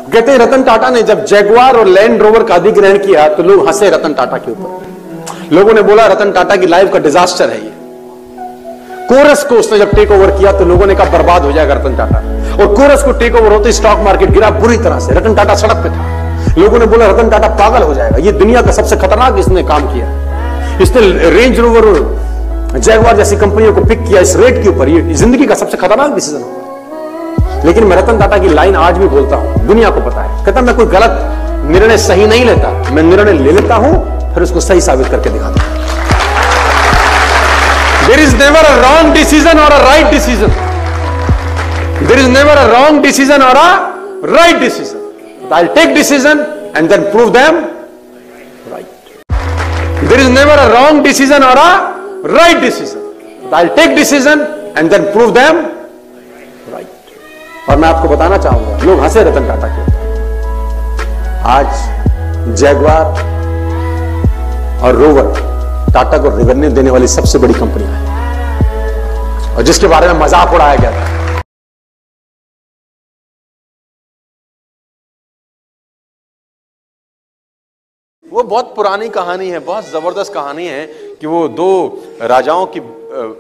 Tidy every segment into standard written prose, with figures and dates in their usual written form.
कहते हैं रतन टाटा ने जब जैगुआर और लैंड रोवर का अधिग्रहण किया तो लोग हंसे रतन टाटा के ऊपर। लोगों ने बोला रतन टाटा की लाइफ का डिजास्टर है ये। कोरस को उसने जब टेक ओवर किया तो लोगों ने कहा बर्बाद हो जाएगा रतन टाटा, और कोरस को टेक ओवर होते स्टॉक मार्केट गिरा बुरी तरह से। रतन टाटा सड़क पे था, लोगों ने बोला रतन टाटा पागल हो जाएगा, ये दुनिया का सबसे खतरनाक इसने काम किया। इसने रेंज रोवर और जैगुआर जैसी कंपनियों को पिक किया इस रेट के ऊपर, ये जिंदगी का सबसे खतरनाक डिसीजन होगा। लेकिन मैं रतन टाटा की लाइन आज भी बोलता हूं, दुनिया को पता है। कहता मैं कोई गलत निर्णय सही नहीं लेता, मैं निर्णय ले लेता हूं फिर उसको सही साबित करके दिखाता हूं। There is never a wrong decision or a right decision. There is never a wrong decision or a right decision. I'll take decision and then prove them right. There is never a wrong decision or a right decision. I'll take decision and then prove them right. और मैं आपको बताना चाहूंगा, लोग हंसे रतन टाटा के ऊपर। आज जैगुआर और रोवर टाटा को रेवेन्यू देने वाली सबसे बड़ी कंपनियां हैं, और जिसके बारे में मजाक उड़ाया गया था। वो बहुत पुरानी कहानी है, बहुत जबरदस्त कहानी है कि वो दो राजाओं की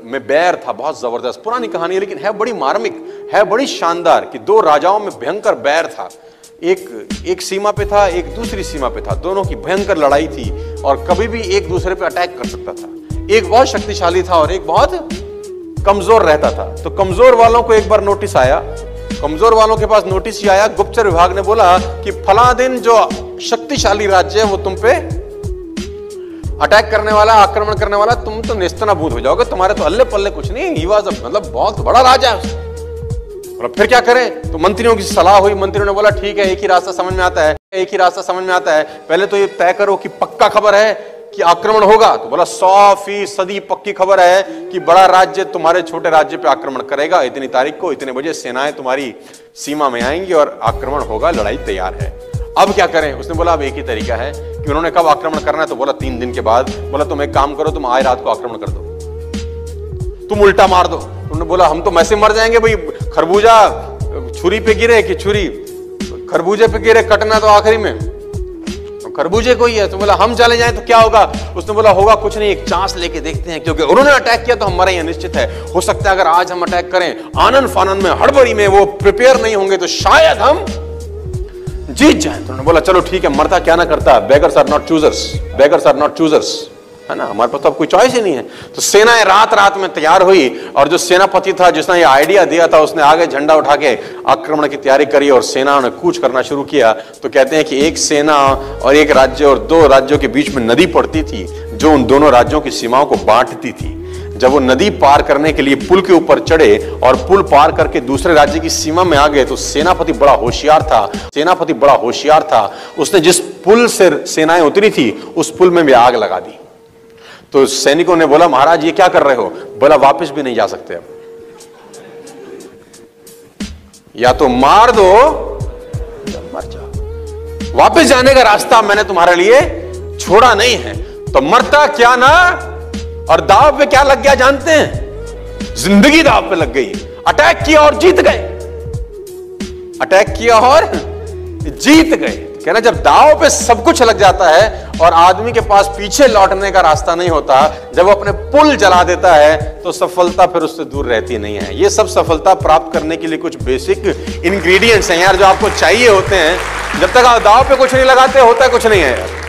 में बैर था, बहुत जबरदस्त पुरानी कहानी है, लेकिन है बड़ी मार्मिक, है बड़ी शानदार कि दो राजाओं में भयंकर बैर था। एक सीमा पे था, एक दूसरी सीमा पे था, दोनों की भयंकर लड़ाई थी और कभी भी एक दूसरे पे अटैक कर सकता था। एक बहुत शक्तिशाली था और एक बहुत कमजोर रहता था। तो कमजोर वालों को एक बार नोटिस आया, कमजोर वालों के पास नोटिस ही आया, गुप्तचर विभाग ने बोला कि फला दिन जो शक्तिशाली राज्य है वो तुम पे अटैक करने वाला, आक्रमण करने वाला, तुम तो नेस्तनाबूद हो जाओगे, तुम्हारे तो अल्ले पल्ले कुछ नहीं। ही वाज मतलब बहुत बड़ा राजा है। फिर क्या करें? तो मंत्रियों की सलाह हुई, मंत्रियों ने बोला ठीक है, एक ही रास्ता समझ में आता है, एक ही रास्ता समझ में आता है। पहले तो ये तय करो कि पक्का खबर है कि आक्रमण होगा। तो बोला 100% पक्की खबर है कि बड़ा राज्य तुम्हारे छोटे राज्य पे आक्रमण करेगा, इतनी तारीख को इतने बजे सेनाएं तुम्हारी सीमा में आएंगी और आक्रमण होगा, लड़ाई तैयार है। अब क्या करें? उसने बोला अब एक ही तरीका है कि उन्होंने कब आक्रमण करना है, तो बोला 3 दिन के बाद। बोला तुम एक काम करो, तुम आज रात को आक्रमण कर दो, तुम उल्टा मार दो। उन्होंने बोला हम तो वैसे मर जाएंगे भाई, खरबूजा छुरी पे गिरे कि छुरी खरबूजे पे गिरे, कटना तो आखिरी में खरबूजे को ही है। तो बोला हम चले जाएं तो क्या होगा? उसने बोला होगा कुछ नहीं, एक चांस लेके देखते हैं, क्योंकि उन्होंने अटैक किया तो हमारा यह निश्चित है। हो सकता है अगर आज हम अटैक करें, आनन फानन में, हड़बड़ी में, वो प्रिपेयर नहीं होंगे तो शायद हम जीत जाएं। तो उन्होंने बोला चलो ठीक है, मरता क्या ना करता, beggars are not choosers, beggars are not choosers, है ना, हमारे पास तो अब कोई चॉइस ही नहीं है। तो सेनाएं रात में तैयार हुई और जो सेनापति था जिसने ये आइडिया दिया था उसने आगे झंडा उठा के आक्रमण की तैयारी करी और सेना ने कूच करना शुरू किया। तो कहते हैं कि एक सेना और एक राज्य और 2 राज्यों के बीच में नदी पड़ती थी जो उन दोनों राज्यों की सीमाओं को बांटती थी। जब वो नदी पार करने के लिए पुल के ऊपर चढ़े और पुल पार करके दूसरे राज्य की सीमा में आ गए तो सेनापति बड़ा होशियार था, सेनापति बड़ा होशियार था, उसने जिस पुल से सेनाएं उतरी थी उस पुल में भी आग लगा दी। तो सैनिकों ने बोला महाराज ये क्या कर रहे हो? बोला वापस भी नहीं जा सकते, अब या तो मार दो या मर जाओ, वापस जाने का रास्ता मैंने तुम्हारे लिए छोड़ा नहीं है। तो मरता क्या ना, और दाव पे क्या लग गया जानते हैं? जिंदगी दाव पे लग गई। अटैक किया और जीत गए, अटैक किया और जीत गए। कहना जब दाव पे सब कुछ लग जाता है और आदमी के पास पीछे लौटने का रास्ता नहीं होता, जब वो अपने पुल जला देता है तो सफलता फिर उससे दूर रहती नहीं है। ये सब सफलता प्राप्त करने के लिए कुछ बेसिक इंग्रेडिएंट्स हैं यार, जो आपको चाहिए होते हैं। जब तक आप दाव पे कुछ नहीं लगाते होता कुछ नहीं है यार।